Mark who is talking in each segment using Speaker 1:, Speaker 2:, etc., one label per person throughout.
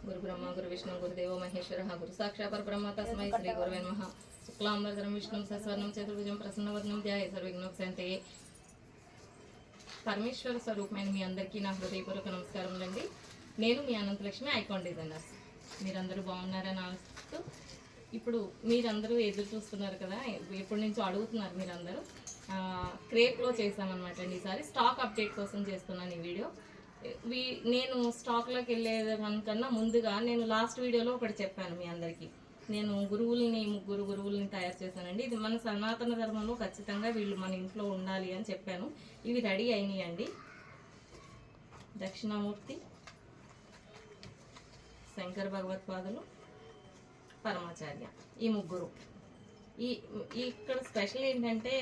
Speaker 1: గురు బ్రహ్మ గురు విష్ణు గురుదేవో మహేశ్వర గురు సాక్షాత్ పరబ్రహ్మ తస్మై శ్రీ గురవే నమః. శుక్లాంబరధరం విష్ణుం సస్వర్ణం చతుర్భుజం ప్రసన్నవదనం ధ్యాయే సర్వవిఘ్నోపశాంతయే. పరమేశ్వర స్వరూపమైన మీ అందరికీ నా హృదయపూర్వక నమస్కారములండి. నేను మీ అనంతలక్ష్మి, ఐకాన్ డిజైనర్స్. మీరందరూ బాగున్నారని ఆశిస్తూ, ఇప్పుడు మీరందరూ ఎదురు చూస్తున్నారు కదా, ఎప్పటి నుంచో అడుగుతున్నారు మీరందరూ. క్రేప్లో చేసామన్నమాట అండి. ఈసారి స్టాక్ అప్డేట్ కోసం చేస్తున్నాను ఈ వీడియో. నేను స్టాక్లోకి వెళ్ళేదానికన్నా ముందుగా నేను లాస్ట్ వీడియోలో ఒకటి చెప్పాను మీ అందరికీ. నేను ముగ్గురు గురువుల్ని తయారు చేశానండి. ఇది మన సనాతన ధర్మంలో ఖచ్చితంగా వీళ్ళు మన ఇంట్లో ఉండాలి అని చెప్పాను. ఇవి రెడీ అయినాయండి. దక్షిణామూర్తి, శంకర భగవత్పాదులు, పరమాచార్య, ఈ ముగ్గురు. ఇక్కడ స్పెషల్ ఏంటంటే,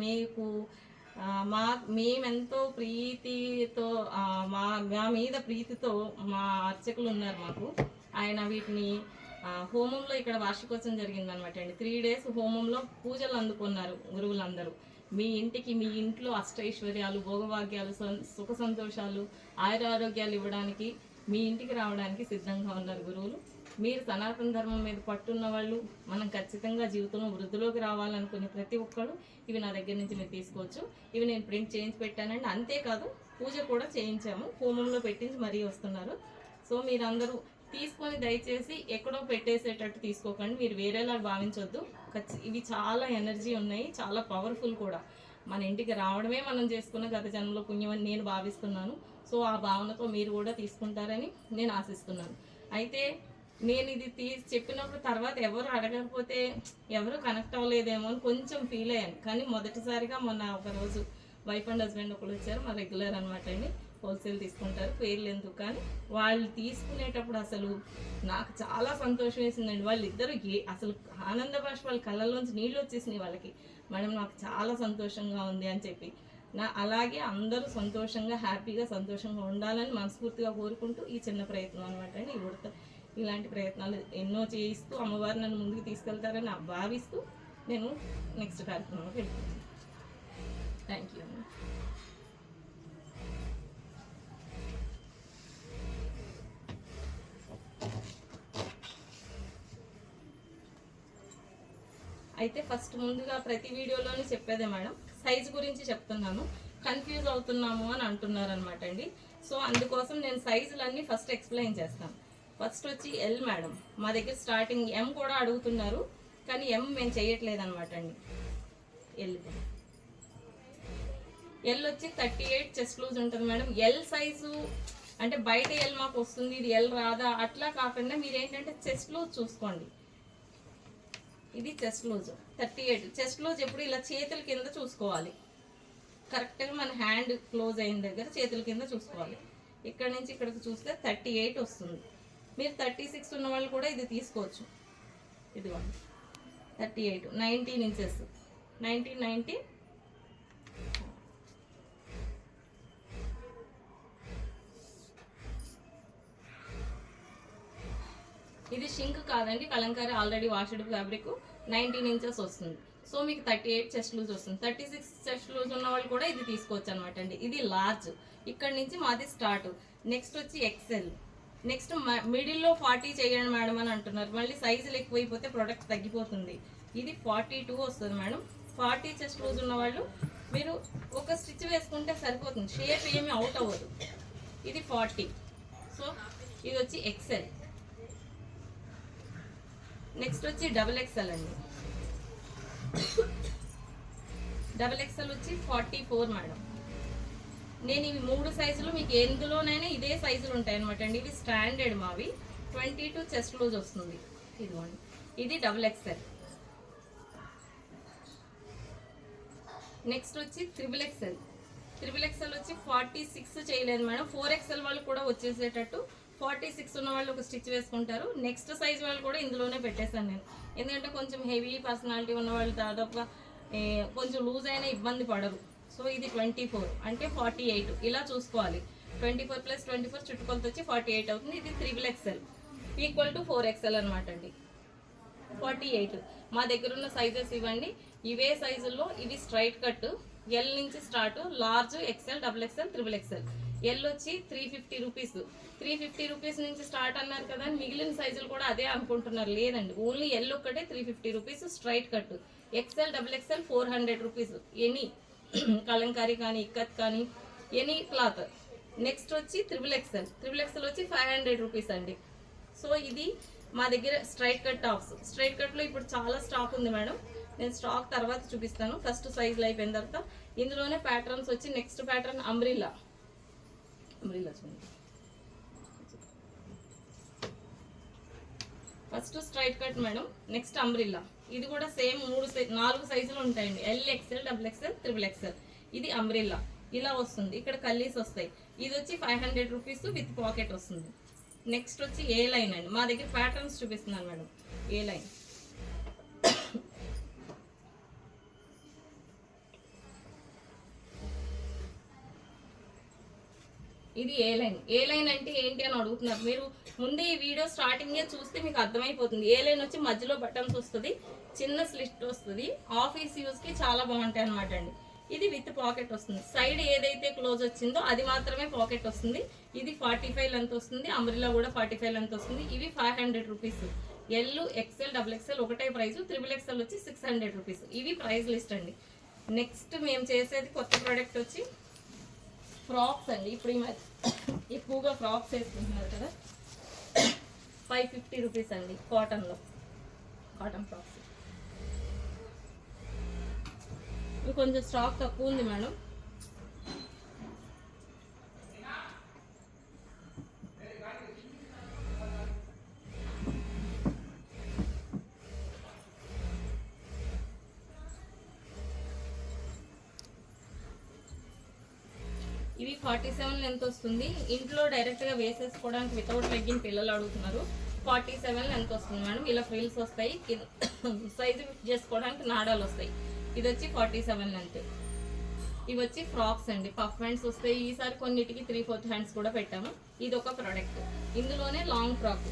Speaker 1: మీకు మేమెంతో ప్రీతితో మా మీద ప్రీతితో మా అర్చకులు ఉన్నారు మాకు. ఆయన వీటిని హోమంలో ఇక్కడ వార్షికోత్సవం జరిగిందనమాట అండి. 3 days హోమంలో పూజలు అందుకున్నారు గురువులందరూ. మీ ఇంట్లో అష్టైశ్వర్యాలు, భోగభాగ్యాలు, సుఖ సంతోషాలు, ఆయురారోగ్యాలు ఇవ్వడానికి, మీ ఇంటికి రావడానికి సిద్ధంగా ఉన్నారు గురువులు. మీరు సనాతన ధర్మం మీద పట్టున్న వాళ్ళు, మనం ఖచ్చితంగా జీవితంలో వృద్ధిలోకి రావాలనుకునే ప్రతి ఒక్కరు ఇవి నా దగ్గర నుంచి మీరు తీసుకోవచ్చు. ఇవి నేను ప్రింట్ చేయించి పెట్టానండి. అంతేకాదు పూజ కూడా చేయించాము, హోమంలో పెట్టించి మరీ వస్తున్నారు. సో మీరందరూ తీసుకొని దయచేసి ఎక్కడో పెట్టేసేటట్టు తీసుకోకండి, మీరు వేరేలా భావించవద్దు. ఇవి చాలా ఎనర్జీ ఉన్నాయి, చాలా పవర్ఫుల్ కూడా. మన ఇంటికి రావడమే మనం చేసుకున్న గత జన్మలో పుణ్యం అని నేను భావిస్తున్నాను. సో ఆ భావనతో మీరు కూడా తీసుకుంటారని నేను ఆశిస్తున్నాను. అయితే నేను ఇది చెప్పినప్పుడు తర్వాత ఎవరు అడగకపోతే ఎవరు కనెక్ట్ అవ్వలేదేమో అని కొంచెం ఫీల్ అయ్యాను. కానీ మొదటిసారిగా మొన్న ఒకరోజు వైఫ్ అండ్ హస్బెండ్ ఒకరు వచ్చారు, మా రెగ్యులర్ అనమాట అండి, హోల్సేల్ తీసుకుంటారు, పేర్లు ఎందుకు. కానీ వాళ్ళు తీసుకునేటప్పుడు అసలు నాకు చాలా సంతోషం వేసిందండి. వాళ్ళిద్దరూ అసలు ఆనంద భాష వాళ్ళ కళ్ళల్లోంచి నీళ్ళు వచ్చేసినాయి వాళ్ళకి. మేడం నాకు చాలా సంతోషంగా ఉంది అని చెప్పి. అలాగే అందరూ సంతోషంగా, హ్యాపీగా, సంతోషంగా ఉండాలని మనస్ఫూర్తిగా కోరుకుంటూ ఈ చిన్న ప్రయత్నం అనమాట అండి. ఇలాంటి ప్రయత్నాలు ఎన్నో చేయిస్తూ అమ్మవారు నన్ను ముందుకు తీసుకెళ్తారని భావిస్తూ నేను నెక్స్ట్ కార్యక్రమంలోకి వెళ్తున్నాను. థ్యాంక్ యూ అండి. అయితే ఫస్ట్ ముందుగా ప్రతి వీడియోలోనే చెప్పేదే మేడం, సైజు గురించి చెప్తున్నాను. కన్ఫ్యూజ్ అవుతున్నాము అని అంటున్నారు అనమాట అండి. సో అందుకోసం నేను సైజులన్నీ ఫస్ట్ ఎక్స్ప్లెయిన్ చేస్తాను. ఫస్ట్ వచ్చి ఎల్ మేడం, మా దగ్గర స్టార్టింగ్ ఎం కూడా అడుగుతున్నారు, కానీ ఎం మేము చేయట్లేదు అనమాట అండి. ఎల్ వచ్చి 38 చెస్ట్ లూజ్ ఉంటుంది మేడం. ఎల్ సైజు అంటే బయట ఎల్ మాకు వస్తుంది, ఇది ఎల్ రాదా అట్లా కాకుండా మీరు ఏంటంటే చెస్ట్ లూజ్ చూసుకోండి. ఇది చెస్ట్ లూజ్ 38. చెస్ట్ లూజ్ ఎప్పుడు ఇలా చేతుల కింద చూసుకోవాలి, కరెక్ట్గా మన హ్యాండ్ క్లోజ్ అయిన దగ్గర చేతుల కింద చూసుకోవాలి. ఇక్కడ నుంచి ఇక్కడికి చూస్తే 38 వస్తుంది. మీరు 36 ఉన్న వాళ్ళు కూడా ఇది తీసుకోవచ్చు. ఇదిగోండి 38, 19 ఇంచెస్, 1990. ఇది షింక్ కాదండి, కలంకారీ ఆల్రెడీ వాషెడ్ ఫ్యాబ్రిక్. 19 ఇంచెస్ వస్తుంది. సో మీకు 38 చెస్ట్ లూజ్ వస్తుంది. 36 చెస్ట్ లూజ్ ఉన్న వాళ్ళు కూడా ఇది తీసుకోవచ్చు అనమాట అండి. ఇది లార్జ్, ఇక్కడ నుంచి మాది స్టార్ట్. నెక్స్ట్ వచ్చి ఎక్సెల్. నెక్స్ట్ మిడిల్లో 40 చేయండి మేడం అని అంటున్నారు. మళ్ళీ సైజులు ఎక్కువైపోతే ప్రొడక్ట్ తగ్గిపోతుంది. ఇది 42 వస్తుంది మేడం. 40 చెస్ట్ లూజ్ ఉన్న వాళ్ళు మీరు ఒక స్టిచ్ వేసుకుంటే సరిపోతుంది, షేప్ ఏమి అవుట్ అవ్వదు. ఇది 40. సో ఇది వచ్చి ఎక్సెల్. నెక్స్ట్ వచ్చి డబుల్ ఎక్సెల్ అండి. డబుల్ ఎక్సెల్ వచ్చి 44 మేడం. నేను ఇవి 3 సైజులు మీకు ఎందులోనైనా ఇదే సైజులు ఉంటాయి అనమాట అండి. ఇవి స్టాండర్డ్ మావి. 22 చెస్ట్ లూజ్ వస్తుంది. ఇదిగోండి, ఇది డబుల్ ఎక్సెల్. నెక్స్ట్ వచ్చి త్రిబుల్ ఎక్సెల్. త్రిబుల్ ఎక్సెల్ వచ్చి 46 చేయలేదు మేడం. 4XL వాళ్ళు కూడా వచ్చేసేటట్టు 46 ఉన్న వాళ్ళు ఒక స్టిచ్ వేసుకుంటారు. నెక్స్ట్ సైజ్ వాళ్ళు కూడా ఇందులోనే పెట్టేశాను నేను, ఎందుకంటే కొంచెం హెవీ పర్సనాలిటీ ఉన్న వాళ్ళు దాదాపుగా కొంచెం లూజ్ అయినా ఇబ్బంది పడరు. సో ఇది 24 అంటే 48 ఇలా చూసుకోవాలి. 24 + 24 చుట్టుకొలత వచ్చి 48 అవుతుంది. ఇది triple XL equal to 4XL అనమాట అండి. 48 మా దగ్గర ఉన్న సైజెస్ ఇవ్వండి. ఇవే సైజుల్లో ఇవి స్ట్రైట్ కట్, ఎల్ నుంచి start, large, XL, double XL, triple XL. L వచ్చి 350 రూపీస్. 350 రూపీస్ నుంచి స్టార్ట్ అన్నారు కదా, మిగిలిన సైజులు కూడా అదే అనుకుంటున్నారు. లేదండి, ఓన్లీ ఎల్ ఒక్కటే 350 rupees straight cut. XL double XL 400 rupees. Any Kalamkari కానీ ఇక్కత్ కానీ ఎనీ క్లాత్. నెక్స్ట్ వచ్చి త్రిబుల్ ఎక్సెల్ వచ్చి 500 రూపీస్ అండి. సో ఇది మా దగ్గర స్ట్రైట్ కట్ టాప్స్. స్ట్రైట్ కట్లో ఇప్పుడు చాలా స్టాక్ ఉంది మేడం, నేను స్టాక్ తర్వాత చూపిస్తాను. ఫస్ట్ సైజులు అయిపోయిన తర్వాత ఇందులోనే ప్యాటర్న్స్ వచ్చి నెక్స్ట్ ప్యాటర్న్ అంబ్రిల్లా చూడండి. First straight cut madam, next umbrella. ఇది కూడా సేమ్ 4 సైజులు ఉంటాయండి, L XL double XL triple XL. ఇది అంబ్రిల్లా ఇలా వస్తుంది, ఇక్కడ కల్లీస్ వస్తాయి. ఇది వచ్చి 500 రూపీస్ విత్ పాకెట్ వస్తుంది. నెక్స్ట్ వచ్చి ఏ లైన్ అండి, మా దగ్గర ప్యాటర్న్స్ చూపిస్తున్నాను మేడం. ఏ లైన్ ఇది ఏ లైన్ అంటే ఏంటి అని అడుగుతున్నారు మీరు. ముందే ఈ వీడియో స్టార్టింగే చూస్తే మీకు అర్థమైపోతుంది. ఏ లైన్ వచ్చి మధ్యలో బటన్స్ వస్తుంది, చిన్న స్లిట్ వస్తుంది, ఆఫీస్ యూస్కి చాలా బాగుంటాయి అనమాట అండి. ఇది విత్ పాకెట్ వస్తుంది. సైడ్ ఏదైతే క్లోజ్ వచ్చిందో అది మాత్రమే పాకెట్ వస్తుంది. ఇది 45 లెంత్ వస్తుంది, అంబ్రిల్లా కూడా 45 లెంత్ వస్తుంది. ఇవి 500 rupees. L XL double XL ఒకటే ప్రైస్, త్రిబుల్ ఎక్సెల్ వచ్చి 600 రూపీస్. ఇవి ప్రైస్ లిస్ట్ అండి. నెక్స్ట్ మేము చేసేది కొత్త ప్రోడక్ట్ వచ్చి ఫ్రాక్స్ అండి. ఇప్పుడు ఎక్కువగా ఫ్రాక్స్ వేసుకుంటున్నారు కదా, 550 రూపీస్ అండి. Cotton frocks. ఇవి కొంచెం స్టాక్ తక్కువ ఉంది మేడం. ఇవి 47 లెంత్ వస్తుంది. ఇంట్లో డైరెక్ట్గా వేసేసుకోవడానికి వితౌట్ లెగ్గిన్ పిల్లలు అడుగుతున్నారు. 47 లెంత్ వస్తుంది మేడం. ఇలా ఫ్రిల్స్ వస్తాయి, సైజు ఫిట్ చేసుకోవడానికి నాడాలు వస్తాయి. ఇది వచ్చి 47 లెంత్. ఇవి వచ్చి ఫ్రాక్స్ అండి, పఫ్ హ్యాండ్స్ వస్తాయి. ఈసారి కొన్నిటికి 3/4 హ్యాండ్స్ కూడా పెట్టాము. ఇది ఒక ప్రోడక్ట్. ఇందులోనే లాంగ్ ఫ్రాక్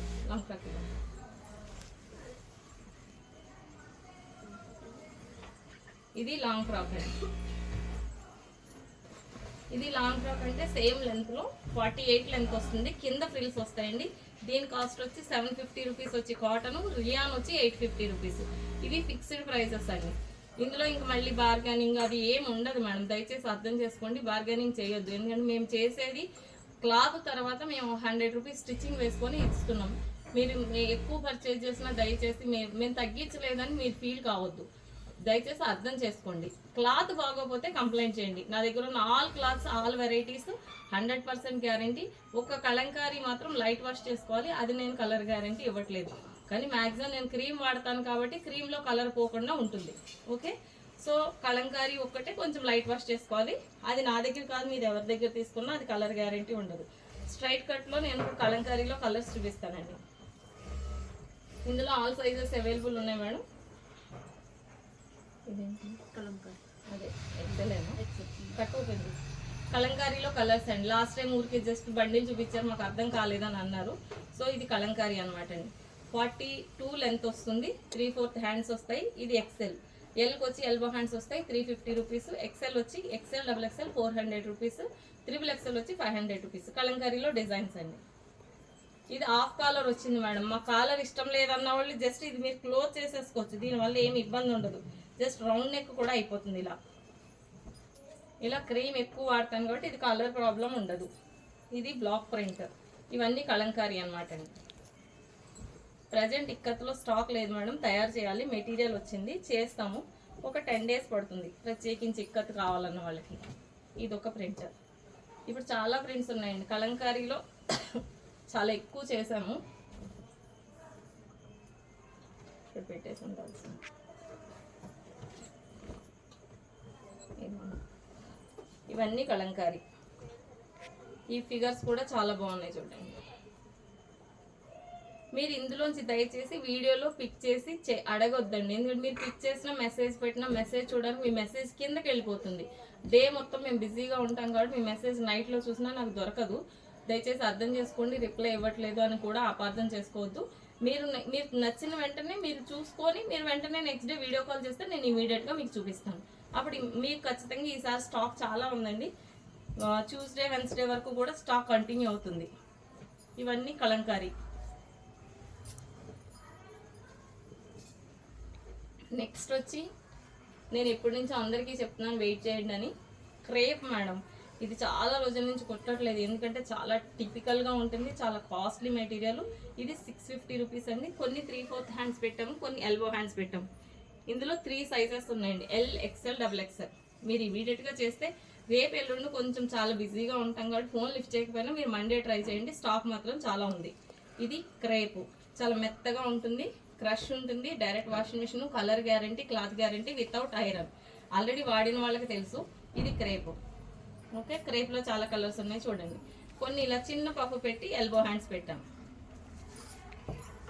Speaker 1: ఇది లాంగ్ ఫ్రాక్ అండి. ఇది లాంగ్ ఫ్రాక్ అంటే సేమ్ లెంత్లో 48 లెంత్ వస్తుంది. కింద ఫ్రిల్స్ వస్తాయండి. దీని కాస్ట్ వచ్చి 750 రూపీస్ వచ్చి కాటన్, రియాన్ వచ్చి 850 రూపీస్. ఇవి ఫిక్స్డ్ ప్రైసెస్ అండి. ఇందులో ఇంకా మళ్ళీ బార్గెనింగ్ అది ఏమి ఉండదు మేడం, దయచేసి అర్థం చేసుకోండి. బార్గెనింగ్ చేయొద్దు, ఎందుకంటే మేము చేసేది క్లాత్ తర్వాత మేము 100 రూపీస్ స్టిచ్చింగ్ వేసుకొని ఇస్తున్నాం. మీరు ఎక్కువ పర్చేజ్ చేసినా దయచేసి మేము తగ్గించలేదని మీరు ఫీల్ కావద్దు, దయచేసి అర్థం చేసుకోండి. క్లాత్ బాగోపోతే కంప్లైంట్ చేయండి. నా దగ్గర ఉన్న all clothes all varieties 100% guarantee. ఒక కలంకారీ మాత్రం లైట్ వాష్ చేసుకోవాలి, అది నేను కలర్ గ్యారంటీ ఇవ్వట్లేదు. కానీ మ్యాక్సిమం నేను క్రీమ్ వాడతాను కాబట్టి క్రీమ్లో కలర్ పోకుండా ఉంటుంది. ఓకే, సో కలంకారీ ఒక్కటే కొంచెం లైట్ వాష్ చేసుకోవాలి. అది నా దగ్గర కాదు, మీరు ఎవరి దగ్గర తీసుకున్నా అది కలర్ గ్యారంటీ ఉండదు. స్ట్రైట్ కట్లో నేను కలంకారీలో కలర్స్ చూపిస్తానండి. ఇందులో ఆల్ సైజెస్ అవైలబుల్ ఉన్నాయి మేడం. ఇదేంటి కలంకారీ, అదే ఎక్సెలేమో తక్కువైంది. కలంకారీలో కలర్స్ అండి. లాస్ట్ టైం ఊరికి జస్ట్ బండిల్ చూపించారు, మాకు అర్థం కాలేదని అన్నారు. సో ఇది కలంకారీ అనమాట అండి. 42 లెంత్ వస్తుంది, 3/4 హ్యాండ్స్ వస్తాయి. ఇది ఎక్సెల్. ఎల్కి వచ్చి ఎల్బో హ్యాండ్స్ వస్తాయి, 350 రూపీస్. ఎక్సెల్ వచ్చి ఎక్సెల్ డబుల్ ఎక్సెల్ 400 రూపీస్. త్రిబుల్ ఎక్సెల్ వచ్చి 500 రూపీస్. కలంకారీలో డిజైన్స్ అండి. ఇది హాఫ్ కాలర్ వచ్చింది మేడం. మా కాలర్ ఇష్టం లేదన్న వాళ్ళు జస్ట్ ఇది మీరు క్లోజ్ చేసేసుకోవచ్చు, దీనివల్ల ఏమి ఇబ్బంది ఉండదు. జస్ట్ రౌండ్ నెక్ కూడా అయిపోతుంది. ఇలా క్రీమ్ ఎక్కువ వాడతాను కాబట్టి ఇది కలర్ ప్రాబ్లం ఉండదు. ఇది బ్లాక్ ప్రింట్. ఇవన్నీ కలంకారీ అనమాట అండి. ప్రజెంట్ ఇక్కత్లో స్టాక్ లేదు మేడం, తయారు చేయాలి. మెటీరియల్ వచ్చింది, చేస్తాము. ఒక 10 డేస్ పడుతుంది ప్రత్యేకించి ఇక్కత్ కావాలన్న వాళ్ళకి. ఇది ఒక ప్రింటర్. ఇప్పుడు చాలా ప్రింట్స్ ఉన్నాయండి కలంకారీలో, చాలా ఎక్కువ చేసాము. ఇక్కడ పెట్టేసి ఉండాల్సింది. ఇవన్నీ కలంకారీ. ఈ ఫిగర్స్ కూడా చాలా బాగున్నాయి చూడండి. మీరు ఇందులోంచి దయచేసి వీడియోలో పిక్ చేసి అడగొద్దండి, ఎందుకంటే మీరు పిక్ చేసిన మెసేజ్ పెట్టిన మెసేజ్ చూడడానికి మీ మెసేజ్ కిందకి వెళ్ళిపోతుంది. డే మొత్తం మేము బిజీగా ఉంటాం కాబట్టి మీ మెసేజ్ నైట్లో చూసినా నాకు దొరకదు. దయచేసి అర్థం చేసుకోండి. రిప్లై ఇవ్వట్లేదు అని కూడా అపార్థం చేసుకోవద్దు. మీరు నచ్చిన వెంటనే మీరు చూసుకొని మీరు వెంటనే నెక్స్ట్ డే వీడియో కాల్ చేస్తే నేను ఇమీడియట్గా మీకు చూపిస్తాను. అప్పుడు మీకు ఖచ్చితంగా ఈసారి స్టాక్ చాలా ఉందండి. ట్యూస్డే వెన్స్డే వరకు కూడా స్టాక్ కంటిన్యూ అవుతుంది. ఇవన్నీ కలంకారీ. నెక్స్ట్ వచ్చి నేను ఎప్పటి నుంచో అందరికీ చెప్తున్నాను వెయిట్ చేయండి అని, క్రేప్ మేడం. ఇది చాలా రోజుల నుంచి కొట్టట్లేదు, ఎందుకంటే చాలా టిపికల్గా ఉంటుంది, చాలా కాస్ట్లీ మెటీరియల్. ఇది 650 రూపీస్ అండి. కొన్ని 3/4 హ్యాండ్స్ పెట్టాము, కొన్ని ఎల్బో హ్యాండ్స్ పెట్టాము. ఇందులో 3 సైజెస్ ఉన్నాయండి, ఎల్, ఎక్స్ఎల్, XXL. మీరు ఇమీడియట్గా చేస్తే రేపు ఎల్లుండి కొంచెం చాలా బిజీగా ఉంటాం కాబట్టి ఫోన్ లిఫ్ట్ చేయకపోయినా మీరు మండే ట్రై చేయండి, స్టాక్ మాత్రం చాలా ఉంది. ఇది క్రేపు, చాలా మెత్తగా ఉంటుంది, క్రష్ ఉంటుంది, direct washing machine, colour guarantee, cloth guarantee, without iron. Already వాడిన వాళ్ళకి తెలుసు. ఇది క్రేపు. ఓకే, క్రేప్లో చాలా కలర్స్ ఉన్నాయి చూడండి. కొన్ని ఇలా చిన్న పఫ్ పెట్టి ఎల్బో హ్యాండ్స్ పెట్టాం.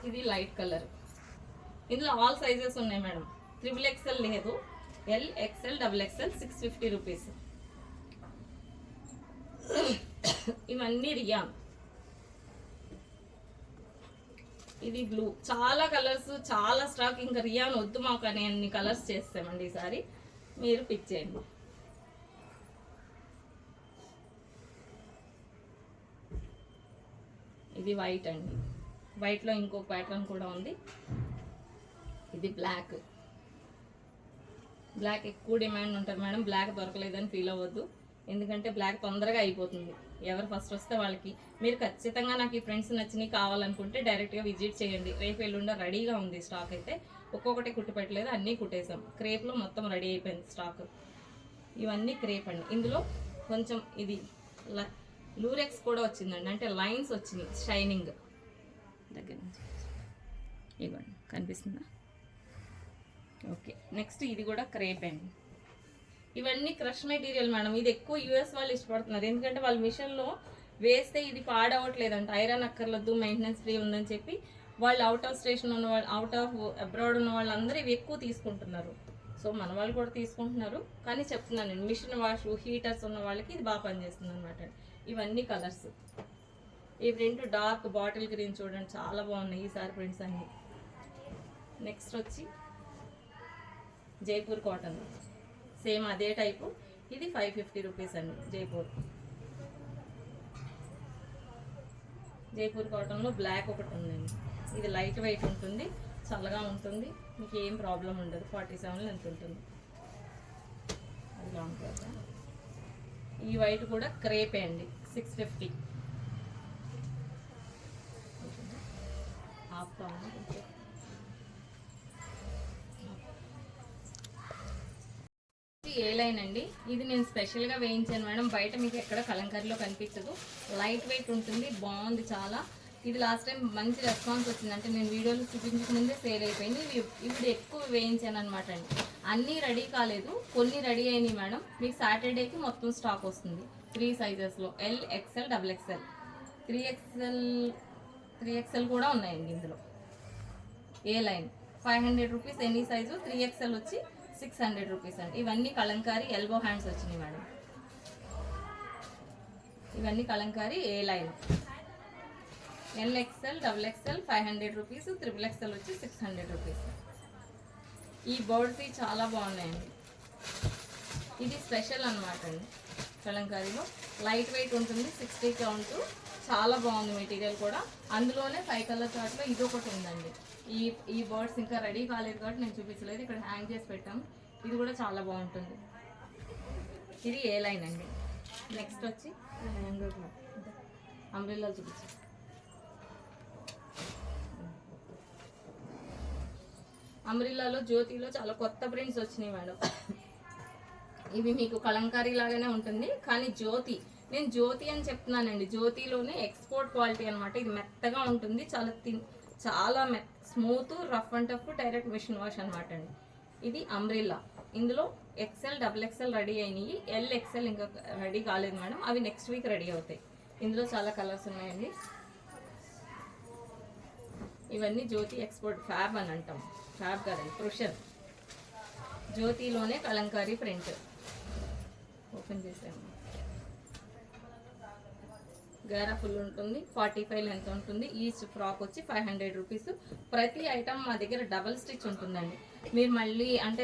Speaker 1: ఇది లైట్ కలర్. ఇందులో ఆల్ సైజెస్ ఉన్నాయి మేడం, XXL లేదు, ఎల్, XL, XXL. 650 రూపీస్. ఇవన్నీ రియాన్. ఇది బ్లూ. చాలా కలర్స్, చాలా స్టాక్. ఇంకా రియాన్ వద్దు మాకు అని అన్ని కలర్స్ చేస్తామండి ఈసారి, మీరు పిక్ చేయండి. ఇది వైట్ అండి, వైట్లో ఇంకొక ప్యాటర్న్ కూడా ఉంది. ఇది బ్లాక్. బ్లాక్ ఎక్కువ డిమాండ్ ఉంటుంది మేడం, బ్లాక్ దొరకలేదని ఫీల్ అవ్వద్దు, ఎందుకంటే బ్లాక్ తొందరగా అయిపోతుంది. ఎవరు ఫస్ట్ వస్తే వాళ్ళకి. మీరు ఖచ్చితంగా నాకు ఈ ఫ్రెండ్స్ నచ్చినవి కావాలనుకుంటే డైరెక్ట్గా విజిట్ చేయండి. రేపు ఎల్లుండ రెడీగా ఉంది స్టాక్. అయితే ఒక్కొక్కటి కుట్టి పెట్టలేదు, అన్నీ కుట్టేసాం. క్రేప్లో మొత్తం రెడీ అయిపోయింది స్టాక్. ఇవన్నీ క్రేప్ అండి. ఇందులో కొంచెం ఇది లూరెక్స్ కూడా వచ్చిందండి, అంటే లైన్స్ వచ్చినాయి షైనింగ్ దగ్గర నుంచి. ఇవ్వండి, కనిపిస్తుందా? ఓకే, నెక్స్ట్ ఇది కూడా క్రేప్ అండి. ఇవన్నీ క్రష్ మెటీరియల్ మేడం. ఇది ఎక్కువ యూఎస్ వాళ్ళు ఇష్టపడుతున్నారు, ఎందుకంటే వాళ్ళ మిషన్లో వేస్తే ఇది పాడవట్లేదంట, ఐరన్ అక్కర్లేదు, మెయింటెనెన్స్ ఫ్రీ ఉందని చెప్పి వాళ్ళు అవుట్ ఆఫ్ స్టేషన్ ఉన్న వాళ్ళు, అవుట్ ఆఫ్ అబ్రాడ్ ఉన్న వాళ్ళందరూ ఇవి ఎక్కువ తీసుకుంటున్నారు. సో మన వాళ్ళు కూడా తీసుకుంటున్నారు, కానీ చెప్తున్నాను నేను, మిషన్ వాష్, హీటర్స్ ఉన్న వాళ్ళకి ఇది బాగా పనిచేస్తుంది అనమాట. ఇవన్నీ కలర్స్. ఈ ప్రింట్ డార్క్ బాటిల్ గ్రీన్ చూడండి, చాలా బాగున్నాయి ఈసారి ప్రింట్స్ అన్నీ. నెక్స్ట్ వచ్చి జైపూర్ కాటన్, సేమ్ అదే టైపు. ఇది 550 రూపీస్ అండి. జైపూర్ కాటన్లో బ్లాక్ ఒకటి ఉందండి. ఇది లైట్ వెయిట్ ఉంటుంది, చల్లగా ఉంటుంది, మీకు ఏం ప్రాబ్లం ఉండదు. 47 ఎంత ఉంటుంది. అది లాంగ్ కదా. ఈ వైట్ కూడా క్రేపే అండి, 650. ఏ లైన్ అండి, ఇది నేను స్పెషల్గా వేయించాను మేడం, బయట మీకు ఎక్కడ కలంకారీలో కనిపించదు. లైట్ వెయిట్ ఉంటుంది, బాగుంది చాలా. ఇది లాస్ట్ టైం మంచి రెస్పాన్స్ వచ్చింది, అంటే నేను వీడియోలో చూపించక ముందే సేల్ అయిపోయింది. ఇవి ఎక్కువ వేయించాను అనమాట అండి. అన్నీ రెడీ కాలేదు, కొన్ని రెడీ అయినాయి మేడం. మీకు సాటర్డేకి మొత్తం స్టాక్ వస్తుంది. 3 సైజెస్లో, ఎల్, XL, XXL. 3XL కూడా ఉన్నాయండి ఇందులో. A line 500 rupees any size. 3XL వచ్చి 600 రూపీస్ అండి. ఇవన్నీ కలంకారీ ఎల్బో హ్యాండ్స్ వచ్చినాయి మేడం. ఇవన్నీ Kalamkari A line. L, XL, XXL 500 rupees. XXL వచ్చి 600 రూపీస్. ఈ బర్డ్స్ చాలా బాగున్నాయండి. ఇది స్పెషల్ అనమాట అండి కలంకారీలో. లైట్ వెయిట్ ఉంటుంది, 60 కౌంట్. చాలా బాగుంది మెటీరియల్ కూడా. అందులోనే 5 కలర్ చార్ట్లో ఇది ఒకటి ఉందండి. ఈ బర్డ్స్ ఇంకా రెడీ కాలేదు కాబట్టి నేను చూపించలేదు, ఇక్కడ హ్యాంగ్ చేసి పెట్టాము. ఇది కూడా చాలా బాగుంటుంది. ఇది ఏ లైన్ అండి. నెక్స్ట్ వచ్చి అంబ్రెల్లా చూపించాను. అంబ్రెల్లాలో జ్యోతిలో చాలా కొత్త ప్రింట్స్ వచ్చినాయి మేడం. ఇవి మీకు కలంకారీ లాగానే ఉంటుంది, కానీ జ్యోతి, నేను జ్యోతి అని చెప్తున్నానండి. జ్యోతిలోనే ఎక్స్పోర్ట్ క్వాలిటీ అనమాట. ఇది మెత్తగా ఉంటుంది, చాలా smooth, rough and tough, direct machine wash అనమాట అండి. ఇది అంబ్రెల్లా. ఇందులో XL, XXL రెడీ అయినాయి. ఎల్, XL ఇంకా రెడీ కాలేదు మేడం, అవి నెక్స్ట్ వీక్ రెడీ అవుతాయి. ఇందులో చాలా కలర్స్ ఉన్నాయండి. ఇవన్నీ జ్యోతి ఎక్స్పోర్ట్ ఫ్యాబ్ అని అంటాం, ఫ్యాబ్ కదండి, క్రుషన్. జ్యోతిలోనే కలంకారీ ప్రింట్. ఓపెన్ చేసాము. గేరా ఫుల్ ఉంటుంది, 45 లెంత్ ఉంటుంది. ఈచ్ ఫ్రాక్ వచ్చి 500 రూపీస్. ప్రతి ఐటమ్ మా దగ్గర డబల్ స్టిచ్ ఉంటుందండి. మీరు మళ్ళీ అంటే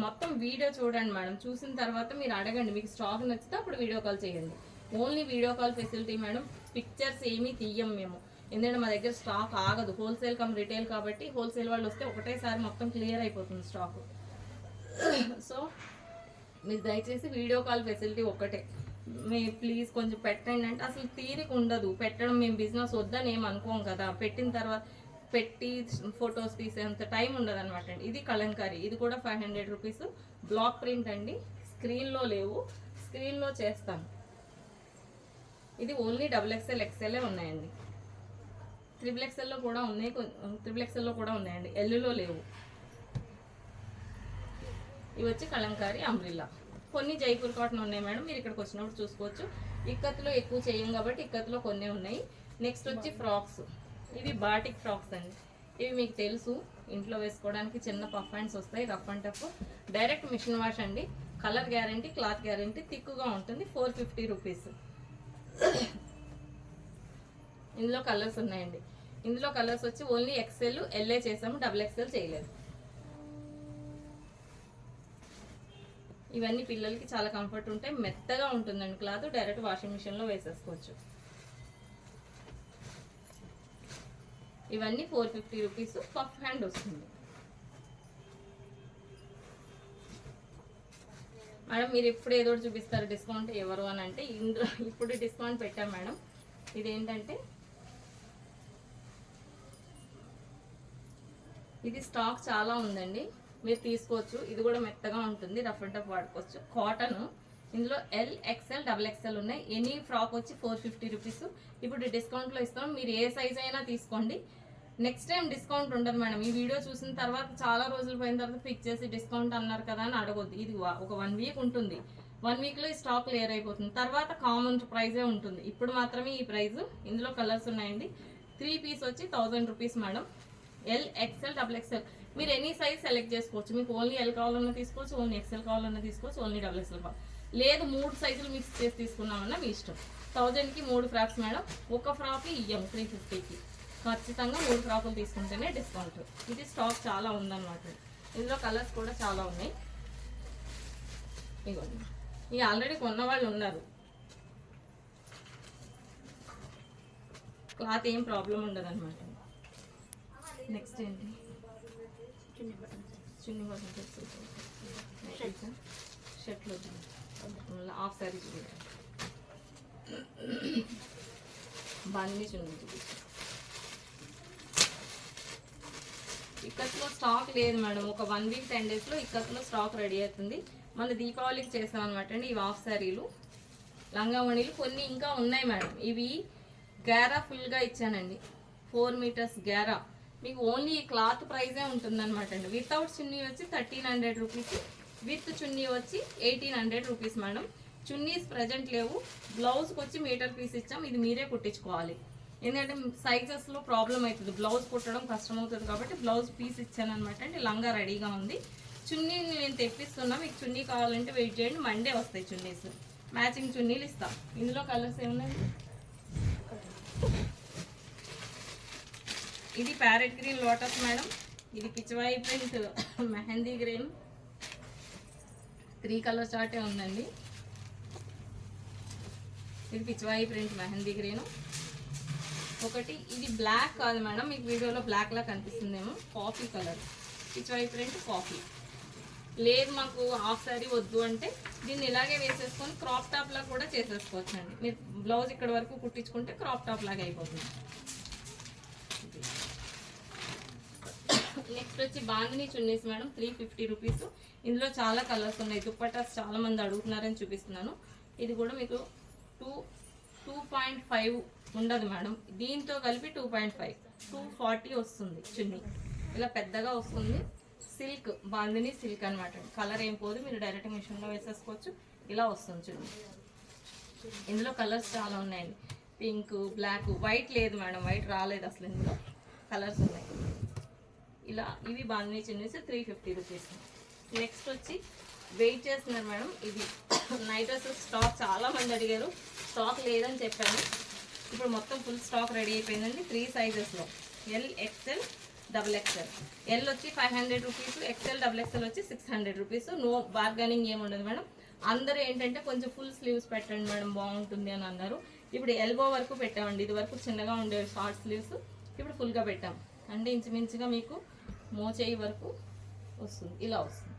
Speaker 1: మొత్తం వీడియో చూడండి మేడం, చూసిన తర్వాత మీరు అడగండి, మీకు స్టాక్ నచ్చితే అప్పుడు వీడియో కాల్ చేయండి. Only video call facility madam, pictures ఏమీ తీయం మేము, ఎందుకంటే మా దగ్గర స్టాక్ ఆగదు. హోల్సేల్ కమ్ రిటైల్ కాబట్టి హోల్సేల్ వాళ్ళు వస్తే ఒకటేసారి మొత్తం క్లియర్ అయిపోతుంది స్టాక్. సో మీరు దయచేసి వీడియో కాల్ ఫెసిలిటీ ఒక్కటే, మీ ప్లీజ్ కొంచెం పెట్టండి. అంటే అసలు తీరిక ఉండదు పెట్టడం, మేము బిజినెస్ వద్దని ఏం అనుకోం కదా, పెట్టిన తర్వాత పెట్టి ఫొటోస్ తీసేంత టైం ఉండదు అనమాట అండి. ఇది కలంకారీ, ఇది కూడా 500 రూపీస్. బ్లాక్ ప్రింట్ అండి, స్క్రీన్లో లేవు, స్క్రీన్లో చేస్తాను. ఇది ఓన్లీ XXL XL ఉన్నాయండి. XXL కూడా ఉన్నాయి, XXL కూడా ఉన్నాయండి, ఎల్లులో లేవు. ఇవి వచ్చి కలంకారీ అంబ్రిల్లా. కొన్ని జైపూర్ కాటన్ ఉన్నాయి మేడం, మీరు ఇక్కడికి వచ్చినప్పుడు చూసుకోవచ్చు. ఇక్కత్లో ఎక్కువ చేయం కాబట్టి ఇక్కత్లో కొన్ని ఉన్నాయి. నెక్స్ట్ వచ్చి ఫ్రాక్స్, ఇవి బాటిక్ ఫ్రాక్స్ అండి. ఇవి మీకు తెలుసు, ఇంట్లో వేసుకోవడానికి చిన్న పఫ్ హ్యాండ్స్ వస్తాయి, rough and tough. Direct machine wash అండి, కలర్ గ్యారంటీ, క్లాత్ గ్యారంటీ, థిక్గా ఉంటుంది. 450 రూపీస్. ఇందులో కలర్స్ ఉన్నాయండి. ఇందులో కలర్స్ వచ్చి ఓన్లీ XL LA చేసాము, XXL చేయలేదు. ఇవన్నీ పిల్లలకి చాలా కంఫర్ట్ ఉంటాయి, మెత్తగా ఉంటుందండి క్లాత్, డైరెక్ట్ వాషింగ్ మిషన్లో వేసేసుకోవచ్చు. ఇవన్నీ 450 రూపీస్. పఫ్ హ్యాండ్ వస్తుంది మేడం. మీరు ఎప్పుడు ఏదో చూపిస్తారు డిస్కౌంట్ ఎవరు అని అంటే, ఇందులో ఇప్పుడు డిస్కౌంట్ పెట్టాం మేడం. ఇదేంటంటే ఇది స్టాక్ చాలా ఉందండి, మీరు తీసుకోవచ్చు. ఇది కూడా మెత్తగా ఉంటుంది, రఫ్ అండ్ టఫ్ వాడుకోవచ్చు. కాటన్, ఇందులో L XL XXL ఉన్నాయి. ఎనీ ఫ్రాక్ వచ్చి 450 రూపీస్. ఇప్పుడు డిస్కౌంట్లో ఇస్తాం, మీరు ఏ సైజ్ అయినా తీసుకోండి. నెక్స్ట్ టైం డిస్కౌంట్ ఉండదు మేడం. ఈ వీడియో చూసిన తర్వాత చాలా రోజులు పోయిన తర్వాత పిక్ చేసి డిస్కౌంట్ అన్నారు కదా అని అడగొద్దు. ఇది ఒక 1 వీక్ ఉంటుంది, 1 వీక్లో ఈ స్టాక్ క్లియర్ అయిపోతుంది. తర్వాత కామన్ ప్రైజే ఉంటుంది, ఇప్పుడు మాత్రమే ఈ ప్రైస్. ఇందులో కలర్స్ ఉన్నాయండి. 3 పీస్ వచ్చి 1000 rupees madam. L XL XXL మీరు ఎనీ సైజ్ సెలెక్ట్ చేసుకోవచ్చు. మీకు ఓన్లీ L కావాలన్నా తీసుకోవచ్చు, ఓన్లీ XL కావాలన్నా తీసుకోవచ్చు, ఓన్లీ XXL కావాలి. లేదు 3 సైజులు మిక్స్ చేసి తీసుకున్నామన్నా మీ ఇష్టం. 1000కి 3 ఫ్రాక్స్ మేడం. ఒక ఫ్రాక్ ఇయ్యం 350కి. ఖచ్చితంగా 3 ఫ్రాకులు తీసుకుంటేనే డిస్కౌంట్. ఇది స్టాక్ చాలా ఉందన్నమాట. ఇందులో కలర్స్ కూడా చాలా ఉన్నాయి. ఇవ్వండి, ఇవి ఆల్రెడీ కొన్న వాళ్ళు ఉన్నారు, క్లాత్ ఏం ప్రాబ్లం ఉండదు అనమాట. నెక్స్ట్ ఏంటి, చున్నీ బటన్ షర్ట్లు హాఫ్ శారీ చూపించాం, బాందిని చున్నీ చూపించాం. ఇక్కత్లో స్టాక్ లేదు మేడం, ఒక 1 వీక్ 10 డేస్లో ఇక్కత్లో స్టాక్ రెడీ అవుతుంది. మళ్ళీ దీపావళికి చేస్తాం అనమాట అండి. ఇవి హాఫ్ శారీలు, లంగావణీలు కొన్ని ఇంకా ఉన్నాయి మేడం. ఇవి గ్యారా ఫుల్గా ఇచ్చానండి, 4 మీటర్స్ గ్యారా. మీకు ఓన్లీ క్లాత్ ప్రైజే ఉంటుందన్నమాట అండి. వితౌట్ చున్నీ వచ్చి 1300 రూపీస్, విత్ చున్నీ వచ్చి 1800 రూపీస్ మేడం. చున్నీస్ ప్రజెంట్ లేవు. బ్లౌజ్కి వచ్చి మీటర్ పీస్ ఇచ్చాం, ఇది మీరే కుట్టించుకోవాలి. ఎందుకంటే సైజెస్లో ప్రాబ్లం అవుతుంది, బ్లౌజ్ కుట్టడం కష్టం అవుతుంది కాబట్టి బ్లౌజ్ పీస్ ఇచ్చాను అనమాట అండి. లంగా రెడీగా ఉంది. చున్నీ నేను తెప్పిస్తున్నా, మీకు చున్నీ కావాలంటే వెయిట్ చేయండి, మండే వస్తాయి చున్నీస్. మ్యాచింగ్ చున్నీలు ఇస్తాం. ఇందులో కలర్స్ ఏమున్నాయి, ఇది ప్యారెట్ గ్రీన్ లోటస్ మేడం, ఇది పిచ్చివాయి ప్రింట్ మెహందీ గ్రీన్, 3 కలర్ చార్టే ఉందండి. ఇది పిచ్చివాయి ప్రింట్ మెహందీ గ్రీన్. ఒకటి ఇది బ్లాక్ కాదు మేడం, మీకు వీడియోలో బ్లాక్ లా కనిపిస్తుందేమో, కాఫీ కలర్, పిచ్చివాయి ప్రింట్ కాఫీ. లేదు మాకు హాఫ్ శారీ వద్దు అంటే దీన్ని ఇలాగే వేసేసుకొని క్రాప్ టాప్ లాగా కూడా చేసేసుకోవచ్చు అండి. మీరు బ్లౌజ్ ఇక్కడ వరకు కుట్టించుకుంటే క్రాప్ టాప్ లాగా అయిపోతుంది. నెక్స్ట్ వచ్చి బాందిని చున్నీస్ మేడం, 350 రూపీస్. ఇందులో చాలా కలర్స్ ఉన్నాయి. దుప్పటాస్ చాలా మంది అడుగుతున్నారని చూపిస్తున్నాను. ఇది కూడా మీకు 2.5 ఉండదు మేడం, దీంతో కలిపి 2.5, 240 వస్తుంది చున్నీ. ఇలా పెద్దగా వస్తుంది. సిల్క్, బాందిని సిల్క్ అనమాట. కలర్ ఏం పోదు, మీరు డైరెక్ట్ మిషన్లో వేసేసుకోవచ్చు. ఇలా వస్తుంది చున్నీ. ఇందులో కలర్స్ చాలా ఉన్నాయండి, పింక్, బ్లాక్, వైట్ లేదు మేడం, వైట్ రాలేదు అసలు. ఇందులో కలర్స్ ఉన్నాయి. ఇలా ఇవి బాందిని చున్నీస్ 350 రూపీస్. నెక్స్ట్ వచ్చి వెయిట్ చేస్తున్నారు మేడం, ఇది నైట్ డ్రెస్సెస్ స్టాక్ చాలా మంది అడిగారు, స్టాక్ లేదని చెప్పాను. ఇప్పుడు మొత్తం ఫుల్ స్టాక్ రెడీ అయిపోయిందండి 3 సైజెస్లో, L, XL, double XL. L వచ్చి 500 రూపీస్, ఎక్సెల్ డబుల్ ఎక్సెల్ వచ్చి 600 రూపీస్. నో బార్గెనింగ్ ఏముండదు మేడం. అందరూ ఏంటంటే కొంచెం ఫుల్ స్లీవ్స్ పెట్టండి మేడం బాగుంటుంది అని అన్నారు. ఇప్పుడు ఎల్బో వరకు పెట్టామండి. ఇది వరకు చిన్నగా ఉండే షార్ట్ స్లీవ్స్ ఇప్పుడు ఫుల్గా పెట్టాం. అంటే ఇంచుమించుగా మీకు మోచేయి వరకు వస్తుంది. ఇలా వస్తుంది,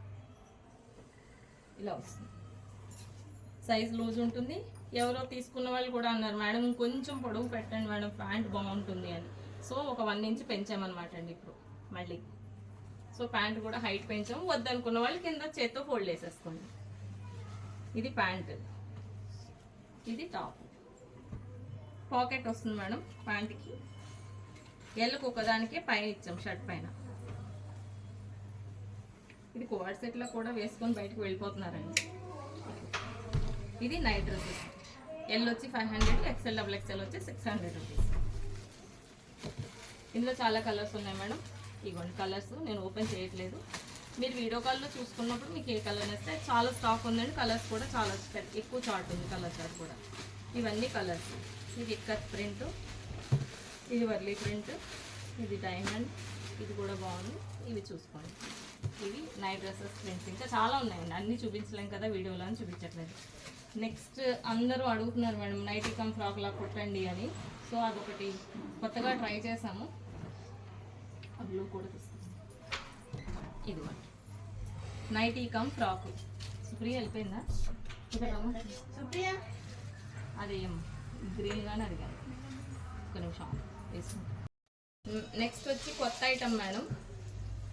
Speaker 1: ఇలా వస్తుంది. సైజ్ లూజ్ ఉంటుంది. ఎవరో తీసుకున్న వాళ్ళు కూడా అన్నారు మేడం కొంచెం పొడవు పెట్టండి మేడం ప్యాంట్ బాగుంటుంది అని. సో ఒక 1 ఇంచ్ పెంచామన్నమాట అండి ఇప్పుడు మళ్ళీ. సో ప్యాంట్ కూడా హైట్ పెంచాము. వద్దనుకున్న వాళ్ళు కింద చేత్తో ఫోల్డ్ చేసేసుకోండి. ఇది ప్యాంట్, ఇది టాప్. పాకెట్ వస్తుంది మేడం ప్యాంట్కి. ఎల్లుకు ఒకదానికే పైన ఇచ్చాం షర్ట్ పైన. ఇది కోడ్ సెట్లో కూడా వేసుకొని బయటకు వెళ్ళిపోతున్నారండి. ఇది నైట్ డ్రెస్సెస్. ఎల్ వచ్చి 500, ఎక్సెల్ డబుల్ ఎక్సెల్ వచ్చి 600 రూపీస్. ఇందులో చాలా కలర్స్ ఉన్నాయి మేడం. ఇవ్వండి కలర్స్, నేను ఓపెన్ చేయట్లేదు. మీరు వీడియో కాల్లో చూసుకున్నప్పుడు మీకు ఏ కలర్ వస్తే చాలా స్టాక్ ఉందండి. కలర్స్ కూడా చాలా ఎక్కువ చార్ట్ ఉంది, కలర్ చార్ట్ కూడా. ఇవన్నీ కలర్స్. ఇది ఇక్కత్ ప్రింట్, ఇది వర్లీ ప్రింట్, ఇది డైమండ్, ఇది కూడా బాగుంది. ఇవి చూసుకోండి. ఇవి నైట్ డ్రెస్సెస్ ప్రింట్స్. ఇంకా చాలా ఉన్నాయండి, అన్నీ చూపించలేం కదా వీడియోలో అని చూపించట్లేదు. నెక్స్ట్ అందరూ అడుగుతున్నారు మేడం నైటీ కమ్ ఫ్రాక్ లా కుట్టండి అని. సో అదొకటి కొత్తగా ట్రై చేసాము. బ్లూ కూడా తీస్తాము. ఇది నైటీ కమ్ ఫ్రాక్. సుప్రియ వెళ్ళిపోయిందా? సుప్రియ అదేం గ్రీన్ గానే అడిగాను. ఒక నిమిషం వేసుకుంటాం. నెక్స్ట్ వచ్చి కొత్త item madam,